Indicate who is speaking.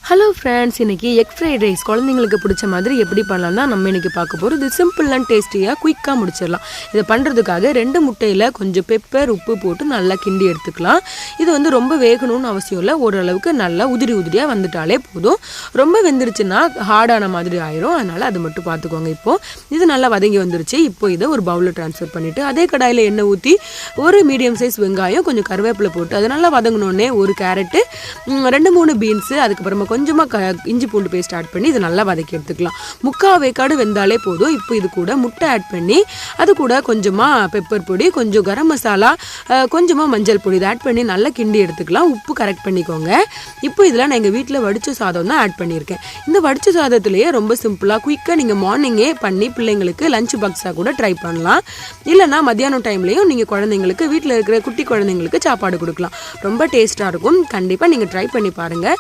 Speaker 1: Hello friends, இன்றைக்கி egg fried rice குழந்தைங்களுக்கு பிடிச்ச மாதிரி எப்படி பண்ணலாம் தான் நம்ம இன்றைக்கி பார்க்க போகிறோம். இது சிம்பிள் அண்ட் டேஸ்டியாக குயிக்காக முடிச்சிடலாம். இதை பண்ணுறதுக்காக 2 முட்டையில் கொஞ்சம் பெப்பர் உப்பு போட்டு நல்லா கிண்டி எடுத்துக்கலாம். இது ரொம்ப வேகணும்னு அவசியம் இல்லை. ஓரளவுக்கு நல்லா உதிரியாக வந்துட்டாலே போதும். ரொம்ப வெந்துருச்சுன்னா ஹார்டான மாதிரி ஆயிரும். அதனால் அது மட்டும் பார்த்துக்கோங்க. இப்போது இது நல்லா வதங்கி வந்துருச்சு. இப்போ இதை ஒரு பவுலில் ட்ரான்ஸ்ஃபர் பண்ணிவிட்டு அதே கடாயில் எண்ணெய் ஊற்றி ஒரு மீடியம் சைஸ் வெங்காயம் கொஞ்சம் கருவேப்பிலை போட்டு அதை நல்லா வதங்கினோடனே ஒரு கேரட்டு 2-3 பீன்ஸு அதுக்கப்புறமா கொஞ்சமாக இஞ்சி பூண்டு பேஸ்ட் ஆட் பண்ணி இதை நல்லா வதக்கி எடுத்துக்கலாம். 3/4 வேக்காடு வெந்தாலே போதும். இப்போ இது கூட முட்டை ஆட் பண்ணி அது கூட கொஞ்சமாக பெப்பர் பொடி, கொஞ்சம் கரம் மசாலா, கொஞ்சமாக மஞ்சள் பொடி இதை ஆட் பண்ணி நல்லா கிண்டி எடுத்துக்கலாம். உப்பு கரெக்ட் பண்ணிக்கோங்க. இப்போ இதில் நான் எங்கள் வீட்டில் வடித்த சாதம் தான் ஆட் பண்ணியிருக்கேன். இந்த வடித்த சாதத்துலேயே ரொம்ப சிம்பிளாக குயிக்காக நீங்கள் மார்னிங்கே பண்ணி பிள்ளைங்களுக்கு லஞ்ச் பாக்ஸாக கூட ட்ரை பண்ணலாம். இல்லைனா மத்தியானம் டைம்லேயும் நீங்கள் குழந்தைங்களுக்கு வீட்டில் இருக்கிற குட்டி குழந்தைங்களுக்கு சாப்பாடு கொடுக்கலாம். ரொம்ப டேஸ்ட்டாக இருக்கும். கண்டிப்பாக நீங்கள் ட்ரை பண்ணி பாருங்கள்.